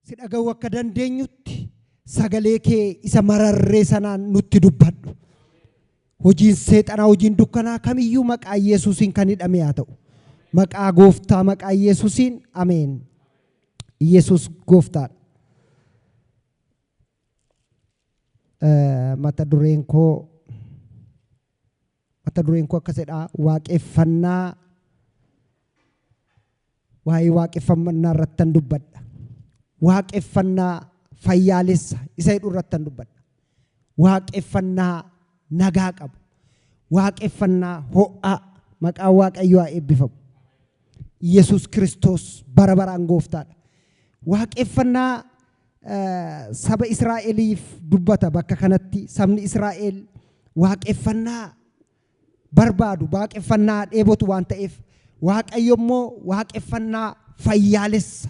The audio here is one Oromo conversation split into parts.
sidhaga'uu akka dandeenyutti sagalee kee isa mararree sanaan nutti dubbadhu. Hojiin seexanaa, hojiin dukkanaa kamiyyuu maqaa Yesuusiin kan hidhame haa ta'u. Maqaa Gooftaa maqaa Yesuusiin ameen. Yesuus Gooftaadha. Mata dureen koo akkas jedha, waaqeffannaa. Waa'ee waaqeffannaa irrattan dubbadha. Waaqeffannaa fayyaalessa isa jedhu irrattan dubbadha. Waaqeffannaa nagaa qabu. Waaqeffannaa ho'aa. Maqaan Waaqayyoo haa eebbifamu. Yesuus Kiristoos bara baraan Gooftaadha. Waaqeffannaa saba Israa'eliif dubbata bakka kanatti. Sabni Israa'el waaqeffannaa barbaadu, waaqeffannaa dheebotu waan ta'eef, Waaqayyo immoo waaqeffannaa fayyaalessa,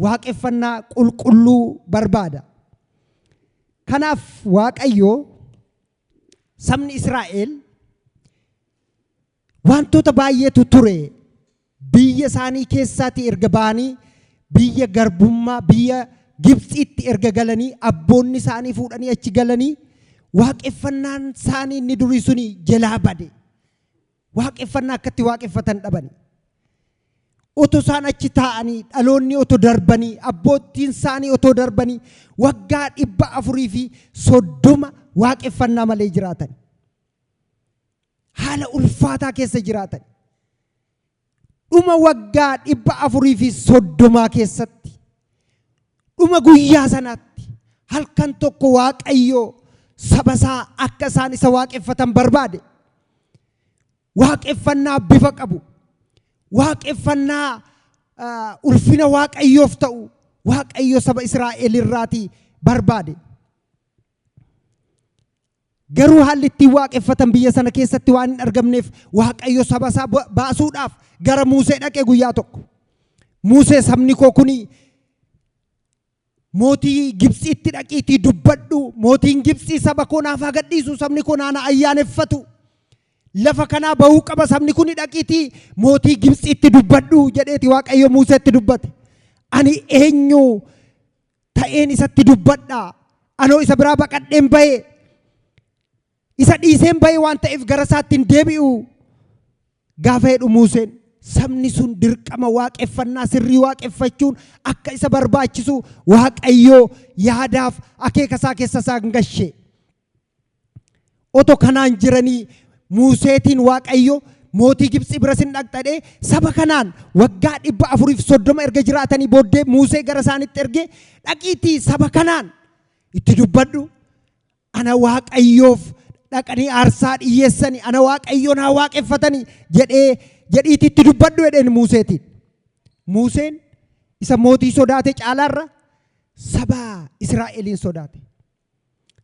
waaqeffannaa qulqulluu barbaada. Kanaaf Waaqayyo sabni Israa'el wantoota baay'eetu ture. Biyya isaanii keessaatii erga ba'anii biyya garbummaa, biyya Gibxiitti erga galanii abboonni isaanii fuudhanii achi galanii waaqeffannaan isaanii inni durii suni jalaa bade. Waaqeffannaa akkatti waaqeffatan dhabani. Otoo isaan achi taa'anii, dhaloonni otoo darbanii, abboottiin isaanii otoo darbanii waggaa 430 waaqeffannaa malee jiraatan. Haala ulfaataa keessa jiraatan. Dhuma waggaa 430 keessatti, dhuma guyyaa sanaatti halkan tokko Waaqayyo saba isaa akka isaan isa waaqeffatan barbaade. Waaqeffannaa bifa qabu, waaqeffannaa ulfina Waaqayyoof ta'u Waaqayyo saba Israa'el irraatii barbaade. Garuu haalli ittiin waaqeffatan biyya sana keessatti waan hin argamneef Waaqayyo saba isaa baasuudhaaf gara Musee dhaqee guyyaa tokko. Musee, sabni koo kuni mootii Gibxiitti dhaqiitii dubbadhu. Mootiin Gibxii saba koo naaf haa gadhiisu, sabni koo naana ayyaaneffatu. Lafa kanaa bahuu qaba sabni kuni dhaqiitii mootii Gibxiitti dubbadhu jedheeti Waaqayyo Museetti dubbate. Ani eenyu ta'een isatti dubbadha? Anoo isa biraa baqadheen bahee, isa dhiiseen bahee waan ta'eef gara isaatti hin deebi'u gaafa jedhu Museen. Sabni sun dirqama waaqeffannaa sirrii waaqeffachuun akka isa barbaachisu Waaqayyo yaadaaf akeeka isaa keessa isaan gashe. Otoo kanaan jiranii Museetiin Waaqayyo mootii Gibxii bira sin dhaqxadhee saba kanaan waggaa 430 erga jiraatanii booddee Musee gara isaanitti ergee dhaqiitii saba kanaan itti dubbadhu. Ana Waaqayyoof dhaqanii aarsaa dhiyeessanii, ana Waaqayyoon haa waaqeffatanii jedhiitti itti dubbadhu jedheen Museetiin. Museen isa mootii sodaate caalaarra saba Israa'eliin sodaate.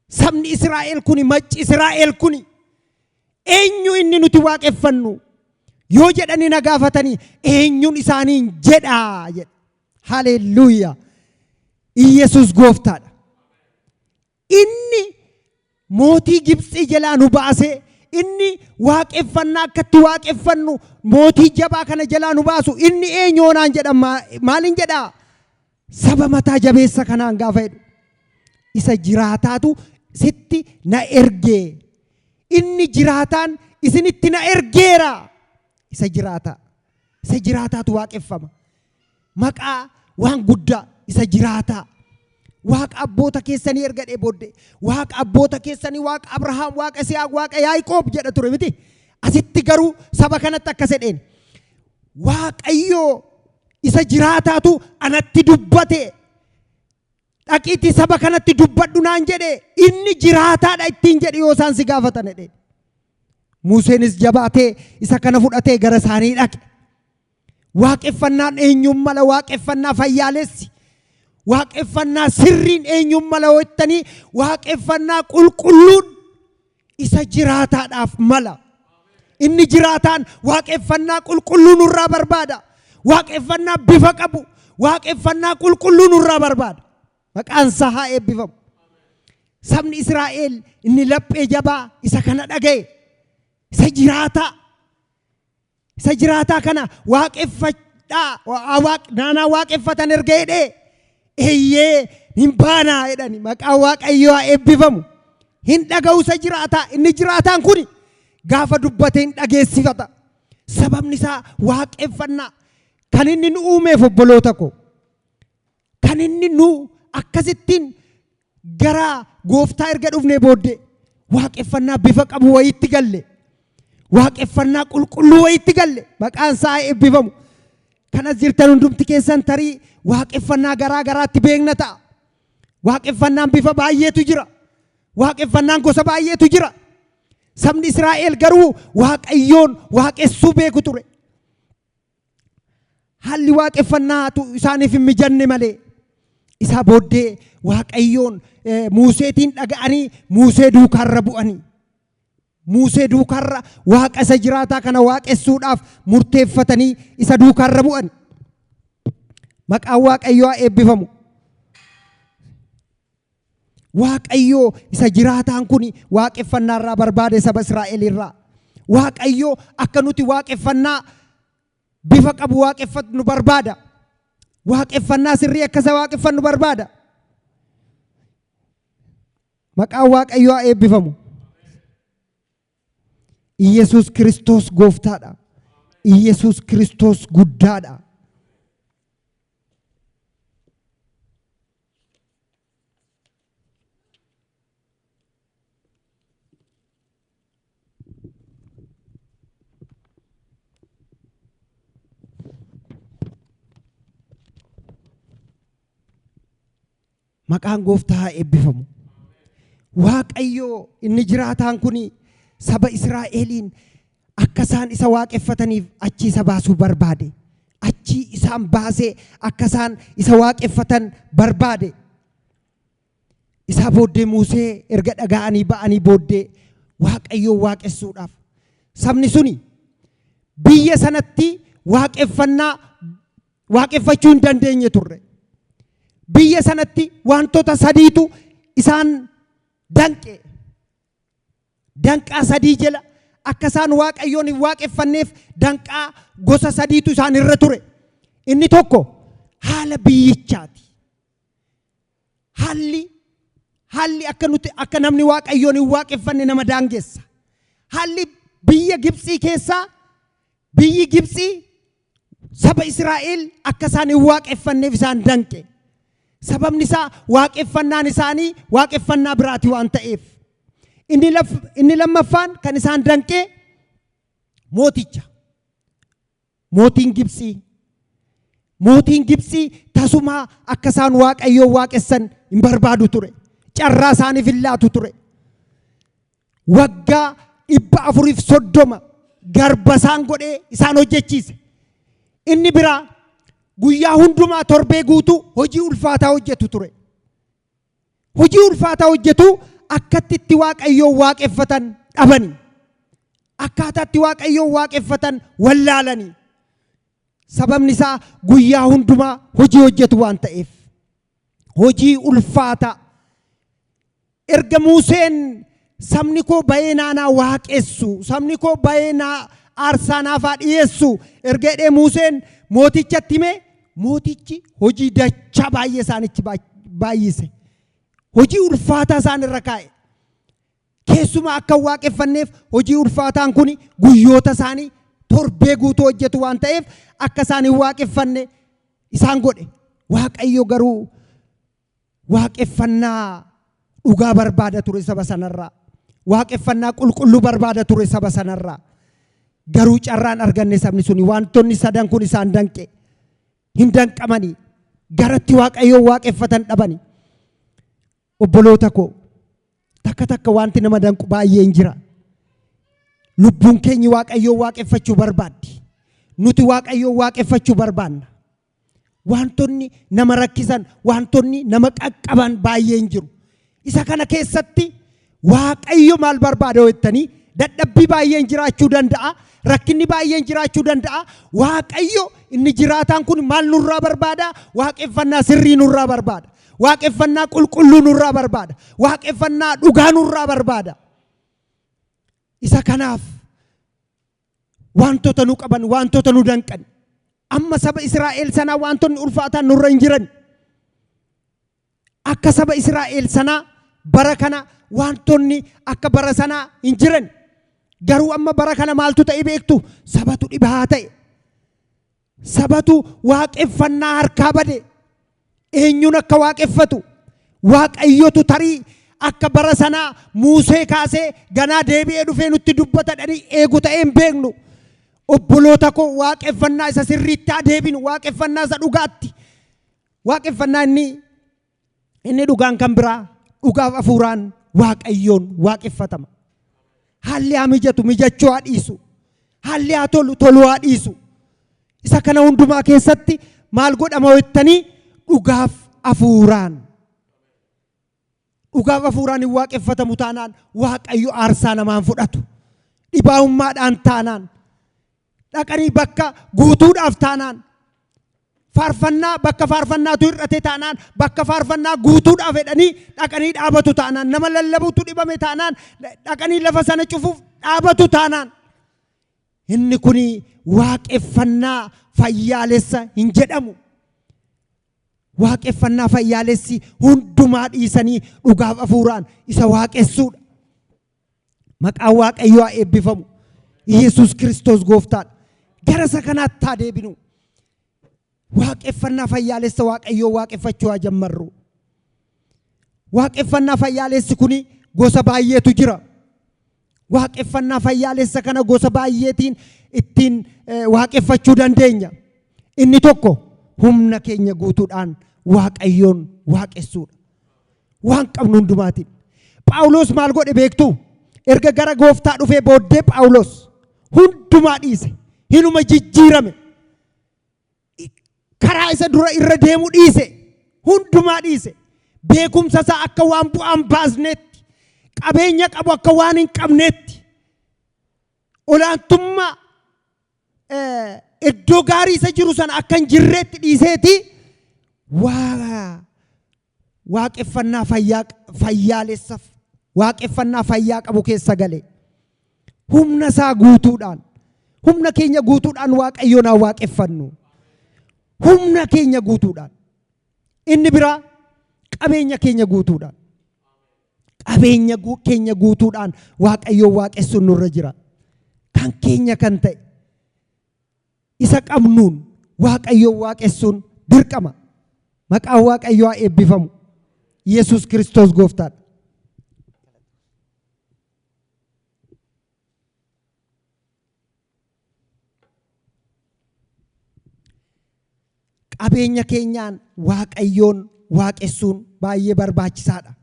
Sabni Israa'el kuni, macci Israa'el kuni eenyu inni nuti waaqeffannu yoo jedhanii na gaafatanii eenyuun isaaniin jedhaa jedha. Haleluuyaa. Yesuus Gooftaadha. Inni mootii Gibxii jalaa nu baasee, inni waaqeffannaa akkatti waaqeffannu mootii jabaa kana jalaa nu baasu inni eenyoonaan jedha? Maaliin jedhaa? Saba mataa jabeessa kanaan gaafa jedhu isa jiraataatu sitti na ergee. Inni jiraataan isinitti na ergeera. Isa jiraataatu waaqeffama. Maqaa waan guddaa isa jiraataa. Waaqa abboota keessanii ergadhee booddee, Waaqa abboota keessanii, Waaqa Abrahaam, Waaqa Isihaaq, Waaqa Yaaqoob jedha ture miti. Asitti garuu saba kanatti akkas jedheen, Waaqayyo isa jiraataatu anatti dubbate. Dhaqiitii saba kanatti dubbadhu naan jedhe. Inni jiraataadha ittiin jedhe yoo isaan si gaafatan jedhe. Museenis jabaatee isa kana fudhatee gara isaanii dhaqe. Waaqeffannaan eenyuun mala? Waaqeffannaa fayyaalessi. Waaqeffannaa sirriin eenyuun mala jettanii waaqeffannaa qulqulluun isa jiraataadhaaf mala. Inni jiraataan waaqeffannaa qulqulluu nurraa barbaada. Waaqeffannaa bifa qabu, waaqeffannaa qulqulluu nurraa barbaada. Maqaan isaa haa eebbifamu. Sabni Israa'el inni laphee jabaa isa kana dhagaye. Isa jiraataa kana waaqeffadhaa, naanaa waaqeffatan erga jedhee eeyyee hin baanaa jedhani. Maqaan Waaqayyoo haa eebbifamu. Hin dhaga'usa jiraata. Inni jiraataan kun gaafa dubbate hin dhageessifata. Sababni isaa waaqeffannaa. Kan inni nu uumeef obboloota ko. Kan inni nu akkasittiin gara gooftaa erga dhufnee booddee waaqeffannaa bifa qabu wayiitti galle. Waaqeffannaa qulqulluu wayiitti galle. Maqaan isaa eebbifamu. Kanas jirtan hundumti keessan tarii waaqeffannaa garaa garaatti beekna ta'a. Waaqeffannaan bifa baay'eetu jira. Waaqeffannaan gosa baay'eetu jira. Sabni Israa'el garuu Waaqayyoon waaqessuu beeku ture. Haalli waaqeffannaatu isaaniif hin mijanne malee. Isaa booddee Waaqayyoon Muuseetiin dhaga'anii Muusee duukaarra bu'anii. Muusee duukaarra waaqa isa jiraataa kana waaqessuudhaaf murteeffatanii isa duukaarra bu'an. Maqaan Waaqayyoo haa eebbifamu. Waaqayyoo isa jiraataan kun waaqeffannaarraa barbaade saba Israa'elirraa. Waaqayyoo akka nuti waaqeffannaa bifa qabu waaqeffannu barbaada. Waaqeffannaa sirrii akka isa waaqeffannu barbaada. Maqaan Waaqayyoo haa eebbifamu. Iyesuus Kiristoos gooftaadha. Iyesuus Kiristoos guddaadha. Maqaan gooftaa haa eebbifamu. Waaqayyoo inni jiraataan kun saba Israa'eliin akka isaan isa waaqeffataniif achi isa baasuu barbaade. Achi isaan baasee akka isaan isa waaqeffatan barbaade. Isaa booddee Muusee erga dhaga'anii ba'anii booddee Waaqayyoo waaqessuudhaaf sabni suni biyya sanatti waaqeffachuu hin dandeenye turre. Biyya sanatti wantoota sadiitu isaan danqe. Danqaa sadii jala akka isaan Waaqayyoon hin waaqeffanneef danqaa gosa sadiitu isaan irra ture. Inni tokko haala biyyichaati. Haalli akka namni Waaqayyoon hin waaqeffanne nama daangeessa. Haalli biyya Gibxii keessaa biyyi Gibxii saba Israa'el akka isaan hin waaqeffanneef isaan danqe. Sababni isaa waaqeffannaan isaanii waaqeffannaa biraati waan ta'eef. Inni lammaffaan kan isaan danqee mooticha. Mootiin Gibxii. Mootiin Gibxii tasumaa akka isaan Waaqayyoon waaqessan hin barbaadu ture. Carraa isaaniif hin laatu ture. Waggaa 430 garba isaan godhee isaan hojjechiise. Inni biraa guyyaa hundumaa torbee guutuu hojii ulfaataa hojjetu ture. Hojii ulfaataa hojjetu akkatti itti Waaqayyoon waaqeffatan dhabani. Akkaataa itti Waaqayyoon waaqeffatan wallaalanii. Sababni isaa guyyaa hundumaa hojii hojjetu waan ta'eef. Hojii ulfaataa. Erga Museen sabni koo bahee naanaa waaqessu, sabni koo bahee aarsaa naafaa dhiyeessu erga jedhee Museen mootichatti hime, mootichi hojii dachaa baay'ee isaanitti baay'ise. Hojii ulfaataa isaan irra kaa'e. Keessumaa akka waaqeffanneef hojii ulfaataan kun guyyoota isaanii torbee guutuu hojjetu waan ta'eef akka isaan hin waaqeffanne isaan godhe. Waaqayyo garuu waaqeffannaa dhugaa barbaada ture saba sanarraa. Waaqeffannaa qulqulluu barbaada ture saba sanarraa. Garuu carraan arganne sabni suni wantoonni sadan kun isaan danqe. Hin danqamanii garatti Waaqayyoon waaqeffatan dhabani. Obboloota koo takka wanti nama danqu baay'een jira. Lubbuun keenya Waaqayyoon waaqeffachuu barbaaddi. Nuti Waaqayyoon waaqeffachuu barbaanna. Wantoonni nama rakkisan, wantoonni nama qaqqaban baay'een jiru. Isa kana keessatti Waaqayyo maal barbaada jettanii dadhabbii baay'een jiraachuu danda'a. Rakkinni baay'een jiraachuu danda'a. Waaqayyo inni jiraataan kun maal nurraa barbaada? Waaqeffannaa sirrii nurraa barbaada. Waaqeffannaa qulqulluu nurraa barbaada. Waaqeffannaa dhugaa nurraa barbaada. Isa kanaaf wantoota nu qaban, wantoota nu danqan. Amma saba Israa'el sana wantoonni ulfaataan nurra hin jiran. akka saba Israa'el sanaa bara kana wantoonni akka bara sanaa hin jiran. Garuu amma bara kana maaltu ta'e beektu? Sabatu dhibaa ta'e. Sabatu waaqeffannaa harkaa bade. Eenyuun akka waaqeffatu? Waaqayyotu tarii akka bara sanaa Musee kaasee ganaa deebi'ee dhufee nutti dubbata dhanii eegu ta'ee hin beeknu. Obboloota koo waaqeffannaa isa sirriitti haa deebinu. Waaqeffannaa isa dhugaatti. Waaqeffannaa inni dhugaan kan biraa dhugaaf hafuuraan Waaqayyoon waaqeffatama. Haalli haa mijatu mijachuu haa dhiisu. Haalli haa tolu toluu haa dhiisu. Isa kana hundumaa keessatti maal godhama jettanii dhugaaf hafuuraan. Dhugaaf hafuuraan hin waaqeffatamu taanaan Waaqayyo aarsaa namaan fudhatu. Dhibaa'ummaadhaan taanaan. Dhaqanii bakka guutuudhaaf taanaan. Faarfannaa bakka faarfannaatu hir'ate taanaan bakka faarfannaa guutuudhaaf jedhanii dhaqanii dhaabatu taanaan nama lallabuutu dhibame taanaan dhaqanii lafa sana cufuuf dhaabatu taanaan inni kun waaqeffannaa fayyaalessa hin jedhamu. Waaqeffannaa fayyaalessi hundumaa dhiisanii dhugaaf hafuuraan isa waaqessuudha. Maqaan Waaqayyoo haa eebbifamu. Yesuus Kiristoos gooftaadha. Gara isa kanaatti haa deebinu. Waaqeffannaa fayyaalessa Waaqayyoo waaqeffachuu haa jammarru. Waaqeffannaa fayyaalessi kuni gosa baay'eetu jira. Waaqeffannaa fayyaalessa kana gosa baay'eetiin ittiin waaqeffachuu dandeenya. Inni tokko humna keenya guutuudhaan Waaqayyoon waaqessuudha. Waan qabnu hundumaatiin. Phaawulos maal godhe beektu? Erga gara gooftaa dhufee booddee Phaawulos hundumaa dhiise. Hinuma jijjiirame. Karaa isa dura irra deemu dhiise. Hundumaa dhiise. Beekumsa isaa akka waan bu'aan baasneetti. Qabeenya qabu akka waan hin qabneetti. Olaantummaa iddoo gaarii isa jiru sana akka hin jirreetti dhiiseeti waaqeffannaa fayyaalessaaf waaqeffannaa fayyaa qabu keessa gale. Humna isaa guutuudhaan humna keenya guutuudhaan Waaqayyoon haa waaqeffannu. Humna keenya guutuudhaan. Inni biraa qabeenya keenya guutuudhaan. Qabeenya keenya guutuudhaan Waaqayyoon waaqessuun nurra jira. Kan keenya kan ta'e isa qabnuun Waaqayyoon waaqessuun dirqama. Maqaan Waaqayyoo haa eebbifamu. Yesuus Kiristoos gooftaadha. Qabeenya keenyaan Waaqayyoon waaqessuun baay'ee barbaachisaadha.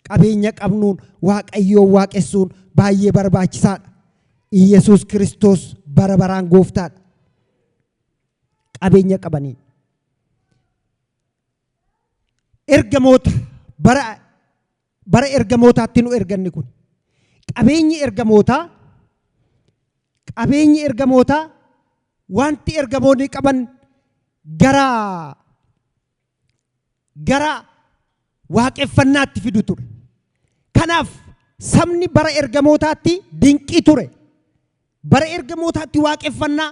Qabeenya qabnuun Waaqayyoon waaqessuun baay'ee barbaachisaadha. Yesuus Kiristoos bara baraan gooftaadha. Qabeenya qabaniin. Ergamoota bara ergamootaatti nu erganni kun. Qabeenyi ergamootaa wanti ergamoonni qaban gara waaqeffannaatti fidu ture. Kanaaf sabni bara ergamootaatti dinqii ture. Bara ergamootaatti waaqeffannaa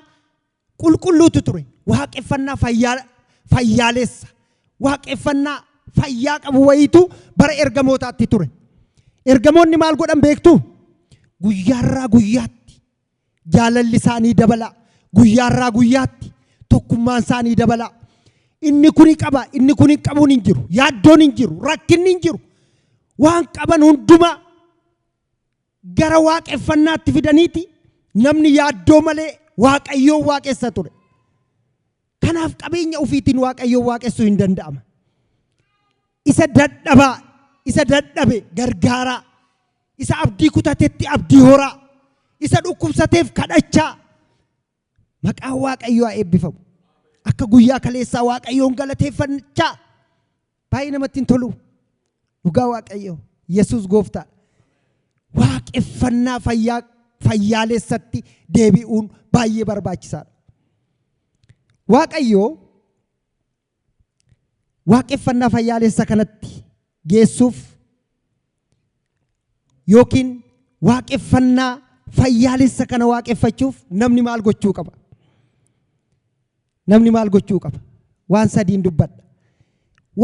qulqulluutu ture. Waaqeffannaa fayyaalessa. Waaqeffannaa fayyaa qabu wayiitu bara ergamootaatti ture. Ergamoonni maal godhan beektu? Guyyaarraa guyyaatti jaalalli isaanii dabala. Guyyaarraa guyyaatti tokkummaan isaanii dabala. Inni kuni qaba, inni kuni qabuun hin jiru. Yaaddoon hin jiru, rakkinni hin jiru. Waan qaban hunduma gara waaqeffannaatti fidaniiti namni yaaddoo malee Waaqayyoon waaqessa ture. Kanaaf qabeenya ofiitiin Waaqayyoon waaqessuu hin danda'ama. Isa dadhabe gargaaraa. Isa abdii kutatetti abdii horaa. Isa dhukkubsateef kadhachaa. Maqaan Waaqayyoo haa eebbifamu. Akka guyyaa kaleessaa Waaqayyoon galateeffachaa. Baay'ee namatti hin tolu. Dhugaa Waaqayyoo Yesuus gooftaadha. Waaqeffannaa fayyaalessatti deebi'uun baay'ee barbaachisaadha. Waaqayyoo waaqeffannaa fayyaalessa kanatti geessuuf yookiin waaqeffannaa fayyaalessa kana waaqeffachuuf namni maal gochuu qaba? Namni maal gochuu qaba? Waan sadiin dubbadha.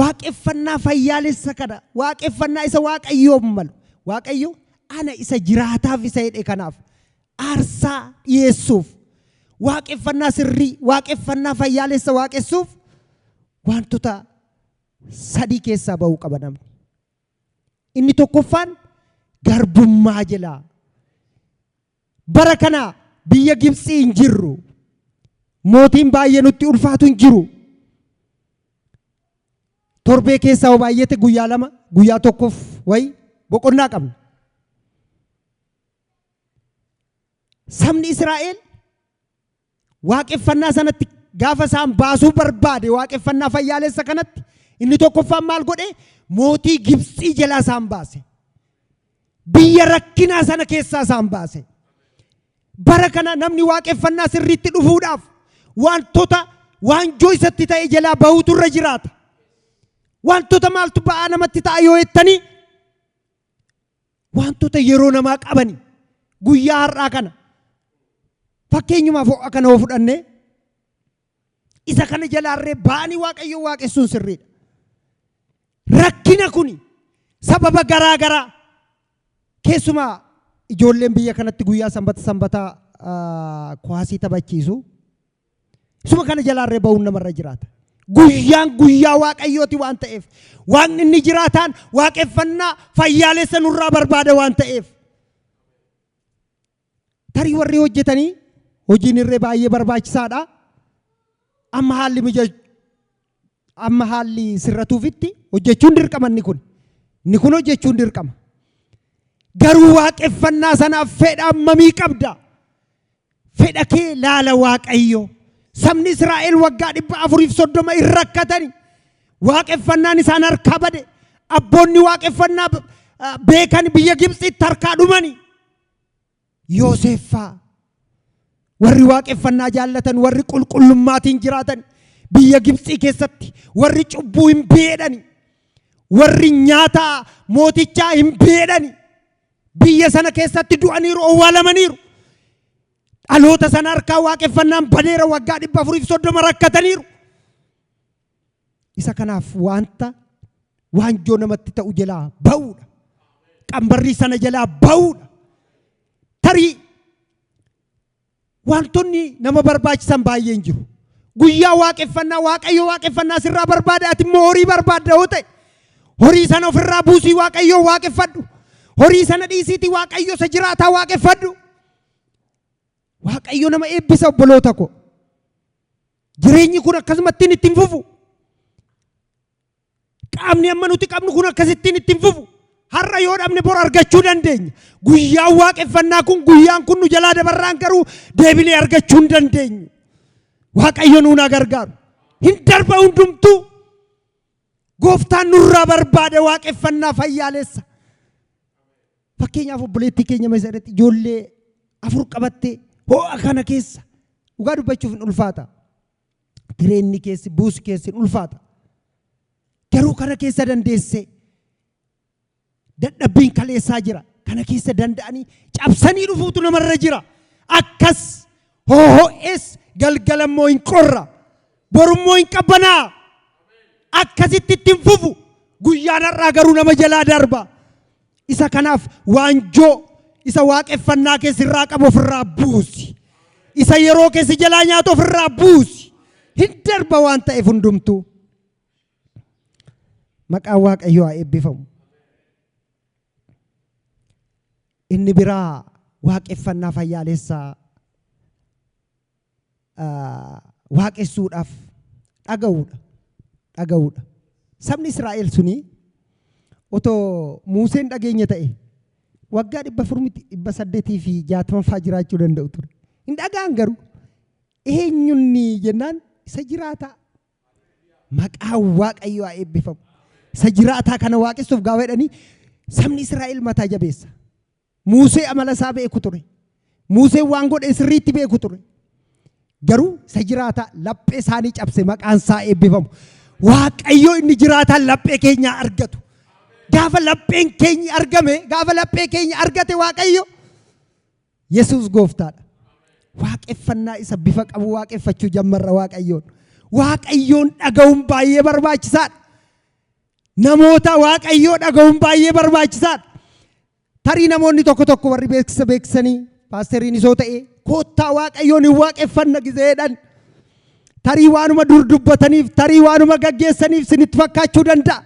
waaqeffannaa fayyaalessa kana waaqeffannaa isa waaqayyoon malu waaqayyo ana isa jiraataaf isa hidhe kanaaf aarsaa dhiyeessuuf waaqeffannaa sirrii waaqeffannaa fayyaalessa waaqessuuf wantoota sadii keessaa ba'uu qaba namni. Inni tokkoffaan garbummaa jalaa bara kana biyya Gibxii hin jirru mootiin baay'ee nutti ulfaatu hin jiru. Torbee keessaa baay'eete guyyaa lama guyyaa tokkoof wayi boqonnaa qabna. Sabni Israa'el waaqeffannaa sanatti gaafa isaan baasuu barbaade waaqeffannaa fayyaalessa kanatti inni tokkoffaan maal godhe mootii Gibxii jalaa isaan baase. Biyya rakkinaa sana keessaa isaan baase. Bara kana namni waaqeffannaa sirriitti dhufuudhaaf wantoota waanjoo isatti ta'e jalaa bahuutu irra jiraata. Wantoota maaltu ba'aa namatti ta'a yoo jettanii wantoota yeroo namaa qabani guyyaa har'aa kana fakkeenyumaaf ho'a kana yoo fudhanne isa kana jalaarree ba'anii waaqayyo waaqessuun sirriidha. Rakkina kuni sababa garaa garaa keessumaa ijoolleen biyya kanatti guyyaa sanbataa kuwaasii taphachiisu isuma kana jalaarree ba'uun namarra jiraata. Guyyaan guyyaa waaqayyooti waan ta'eef waaqni inni jiraataan waaqeffannaa fayyaalessa nurraa barbaada waan ta'eef tarii warri hojjetanii hojiin irree baay'ee barbaachisaadha. Amma haalli sirratuufitti hojjechuun dirqama inni kun hojjechuun dirqama. Garuu waaqeffannaa sanaaf fedha ammamii qabda? Fedha kee laala waaqayyo. Sabni Israa'el waggaa 430 hin rakkatani. Waaqeffannaan isaan harkaa bade. Abboonni waaqeffannaa beekan biyya Gibxitti harkaa dhumani. Yooseffaa warri waaqeffannaa jaallatan warri qulqullummaatiin jiraatan biyya Gibxii keessatti warri cubbuu hin beedhani. Warri nyaata mootichaa hin beedhani. Biyya sana keessatti du'aniiru owwaalamaniiru. Dhaloota sana harkaa waaqeffannaan badeera waggaa 430 rakkataniiru. Isa kanaaf waanjoo namatti ta'u jalaa ba'uudha. Qambarrii sana jalaa ba'uudha. Tarii wantoonni nama barbaachisan baay'een jiru. Guyyaa waaqeffannaa waaqayyo waaqeffannaa sirraa barbaada ati immoo horii barbaadda yoo ta'e horii sana ofirraa buusii waaqayyo waaqeffadhu. Horii sana dhiisiitii waaqayyo isa jiraataa waaqeffadhu. Waaqayyo nama eebbisa obboloota ko. Jireenyi kun akkasumatti ittiin fufu. Qaamni amma nuti qabnu kun akkasittiin ittiin fufu. Har'a yoo dhabne bor argachuu dandeenya. Guyyaan waaqeffannaa kun guyyaan kun nu jalaa dabarraan garuu deebinee argachuu hin dandeenyu. Waaqayyo nuun gargaaru. Hin darba hundumtuu. Gooftaan nurraa barbaade waaqeffannaa fayyaalessa. Fakkeenyaaf obboleettii keenya keessatti ijoollee 4 qabattee ho'a kana keessa dhugaa dubbachuuf hin ulfaata. Jireenyi keessi buusi keessi hin ulfaata. Garuu kana keessa dandeessee dadhabbiin kaleessaa jira. Kana keessa danda'anii cabsanii dhufuutu namarra jira. Akkas ho'o'es galgalammoo hin qorra. Borummoo hin qabbanaa. Akkasitti ittiin fufu. Guyyaan har'aa garuu nama jalaa darba. Isa kanaaf waanjoo isa waaqeffannaa keessi irraa qabu ofirraa buusi. Isa yeroo keessi jalaa nyaatu ofirraa buusi. Hin darba waan ta'eef hundumtuu. Maqaan waaqayyoo haa eebbifamu. Inni biraa waaqeffannaa fayyaalessaa waaqessuudhaaf dhaga'uudha. Sabni Israa'el suni otoo Museen dhageenya ta'e waggaa 460 jiraachuu danda'u ture. Hin dhagaan garuu eenyunni jennaan isa jiraataa. Maqaan waaqayyoo haa eebbifamu. Isa jiraataa kana waaqessuuf gaafa jedhanii sabni Israa'el mataa jabeessa. Musee amala isaa beeku ture. Musee waan godhe sirriitti beeku ture. Garuu isa jiraataa laphee isaanii cabse maqaan isaa eebbifamu. Waaqayyoo inni jiraataan laphee keenya argatu. Gaafa lapheen keenya argame, gaafa laphee keenya argate waaqayyo Yesuus gooftaadha. Waaqeffannaa isa bifa qabu waaqeffachuu jammarra waaqayyoon. Waaqayyoon dhaga'uun baay'ee barbaachisaadha. namoota waaqayyoo dhaga'uun baay'ee barbaachisaadha. Tarii namoonni tokko tokko warri beeksisanii paasteriin isoo ta'e koottaa waaqayyoon hin waaqeffanna gizeedhan. Tarii waanuma dur dubbataniif tarii waanuma gaggeessaniif sinitti fakkaachuu danda'a.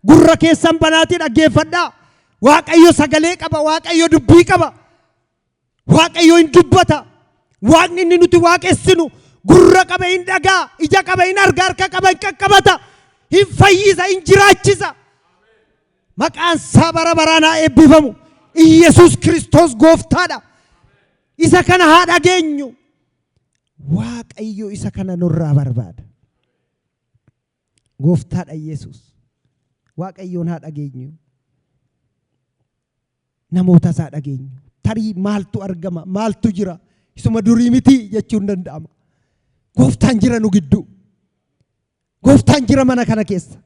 Gurra keessan banaatii dhaggeeffadhaa. Waaqayyo sagalee qaba, waaqayyo dubbii qaba. Waaqayyo hin dubbata. Waaqni inni nuti waaqessinu gurra qaba, hin dhagaa, ija qaba, hin arga, harka qaba, hin qaqqabata, hin fayyisa, hin jiraachisa. Maqaan isaa bara baraan haa eebbifamu. Iyesuus Kiristoos gooftaadha. Isa kana haa dhageenyu. Waaqayyo isa kana nurraa barbaada. Gooftaadha Iyesuus. Waaqayyoon haa dhageenyu. Namoota isaa dhageenyu. Tarii maaltu argama, maaltu jira, isuma durii miti jechuun danda'ama. Gooftaan jira nu gidduu. Gooftaan jira mana kana keessa.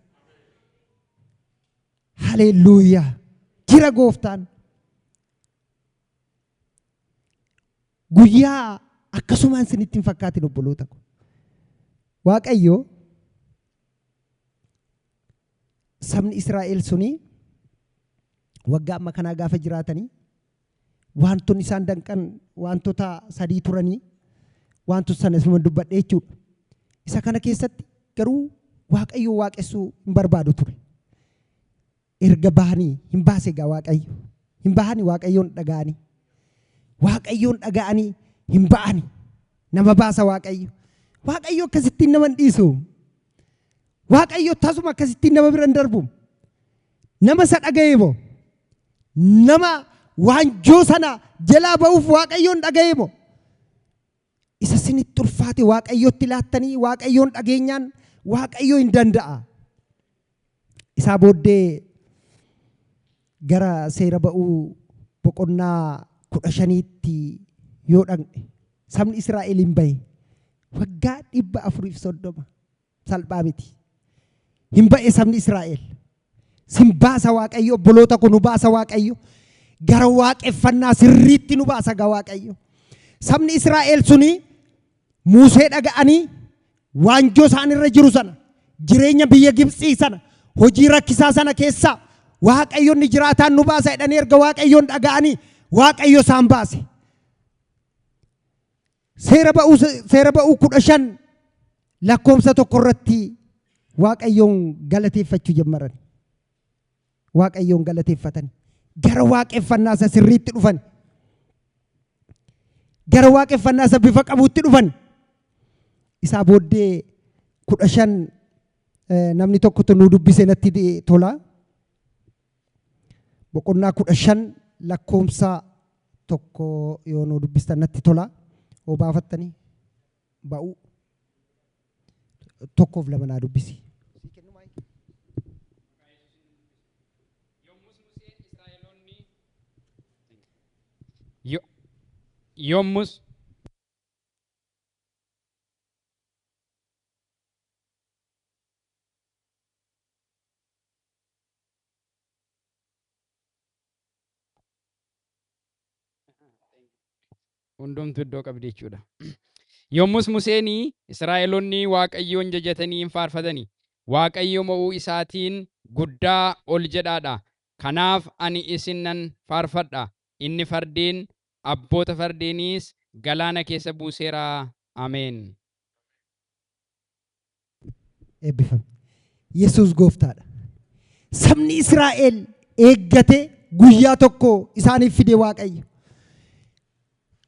Haleluuyaa. Jira gooftaan. Guyyaa akkasumaan isinitti hin fakkaatin obboloota ko. Waaqayyo sabni Israa'el suni waggaa amma kanaa gaafa jiraatanii wantoonni isaan danqan wantoota sadii turanii wantoota sana isuma dubbadhe jechuudha. Isa kana keessatti garuu waaqayyo waaqessuu hin barbaadu ture. Erga bahanii hin baase egaa waaqayyo. Hin bahanii waaqayyoon dhaga'anii. Waaqayyoon dhaga'anii hin ba'anii. Nama baasa waaqayyo. Waaqayyo akkasittiin nama hin dhiisu. Waaqayyo tasuma akkasittiin nama bira hin darbu. Nama isa dhaga'ee moo? Nama waanjoo sana jalaa ba'uuf waaqayyoon dhaga'ee moo? Isa sinitti ulfaate waaqayyotti laattanii waaqayyoon dhageenyaan waaqayyo hin danda'a. Isaa booddee gara seera ba'uu boqonnaa 15tti yoo dhaqne sabni Israa'el hin bahe waggaa 430 salphaa miti. Hin bahe sabni Israa'el. Sin baasa waaqayyo, obboloota kun nu baasa waaqayyo. Gara waaqeffannaa sirriitti nu baasa gaa waaqayyo. Sabni Israa'el suni Musee dhaga'anii waanjoo isaan irra jiru sana, jireenya biyya Gibxii sana, hojii rakkisaa sana keessaa waaqayyoon ni jiraataan nu baasa jedhanii erga waaqayyoon dhaga'anii waaqayyo isaan baase. Seera ba'uu 15 lakkoomsa 1 irratti waaqayyoon galateeffachuu jalqaban. Waaqayyoon galateeffatan. Gara waaqeffannaa isa sirriitti dhufan. Gara waaqeffannaa isa bifa qabuutti dhufan. Isaa booddee 15 namni tokkotu nu dubbise natti tola. Boqonnaa 15 lakkoomsa 1 yoo nu dubbistan natti tola. Oo baafattanii ba'uu 1 fi 2 naa dubbisi. Yommus hundumtu iddoo qabdi jechuudha. Yommus Museenii Israa'eloonni Waaqayyoon jajatanii hin faarfatanii. Waaqayyo mo'uu isaatiin guddaa ol jedhaadha. Kanaaf ani isin nan faarfadha. Inni fardeen abboota fardeeniis galaana keessa buuseera. Ameen. Eebbifame. Yesuus gooftaadha. Sabni Israa'el eeggate guyyaa tokko isaaniif fide waaqayyo.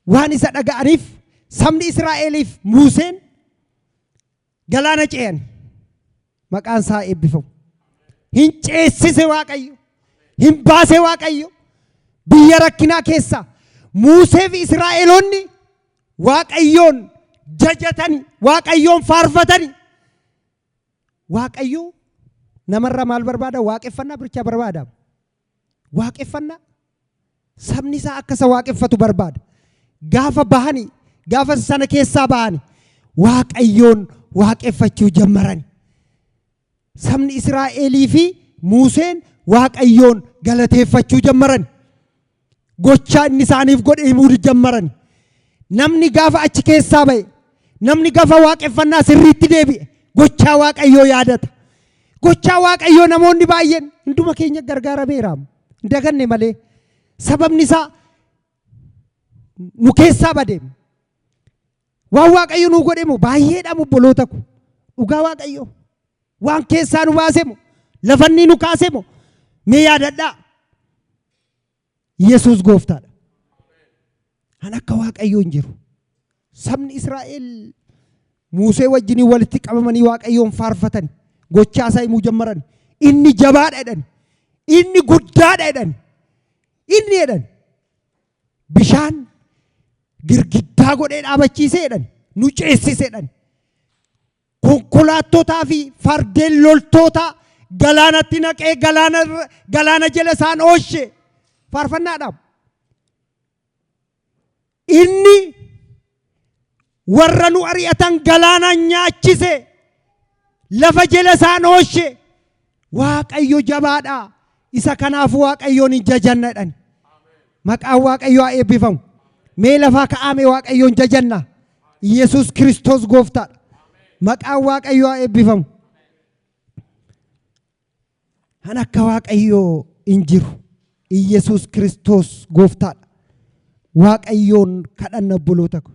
Waan isa dhaga'aniif sabni Israa'eliif Museen galaana ce'an. Maqaan isaa eebbifamu. Hin ceesise waaqayyo. Hin baase waaqayyo. Biyya rakkinaa keessa Musee fi Israa'eloonni waaqayyoon jajatani, waaqayyoon faarfatani. Waaqayyo namarraa maal barbaada? Waaqeffannaa birichaa barbaada. Waaqeffannaa sabni isaa akka isa waaqeffatu barbaada. Gaafa bahani, gaafa sana keessaa bahani waaqayyoon waaqeffachuu jalqabani. Sabni Israa'elii fi Museen waaqayyoon galateeffachuu jalqabani. Gochaa inni isaaniif godhe himuu jalqabani. Namni gaafa achi keessaa bahe, namni gaafa waaqeffannaa sirriitti deebi'e gochaa waaqayyoo yaadata. gochaa waaqayyoo namoonni baay'een hunduma keenya gargaarameeraam. Daganne malee sababni isaa nu keessaa badeem. Waan waaqayyo nu godhemu baay'eedhaam obboloota ko. Dhugaa waaqayyo waan keessaa nu baasemu lafanni nu kaasemu mee yaadadhaa. Yesuus gooftaadha. An akka waaqayyo hin jiru. Sabni Israa'el Musee wajjin walitti qabamanii waaqayyoon faarfatan gochaa isaa himuu jalqaban. Inni jabaadha jedhan. Inni guddaadha jedhan. Inni jedhan bishaan girgiddaa godhee dhaabachiisee jedhan. Nu ceessisee jedhan. Konkolaattotaa fi fardeen loltoota galaanatti naqee galaana jala isaan oolche faarfannaadhaaf. Inni warra nu ari'atan galaana nyaachise lafa jala isaan oolche. Waaqayyo jabaadha. Isa kanaaf waaqayyoon hin jajanna jedhan. Maqaan waaqayyoo haa eebbifamu. Mee lafaa ka'ame waaqayyoon jajanna. Yesuus Kiristoos gooftaadha. Maqaan waaqayyoo haa eebbifamu. An akka waaqayyoo hin jiru. Yesuus Kiristoos gooftaadha. Waaqayyoon kadhanna obboloota ko.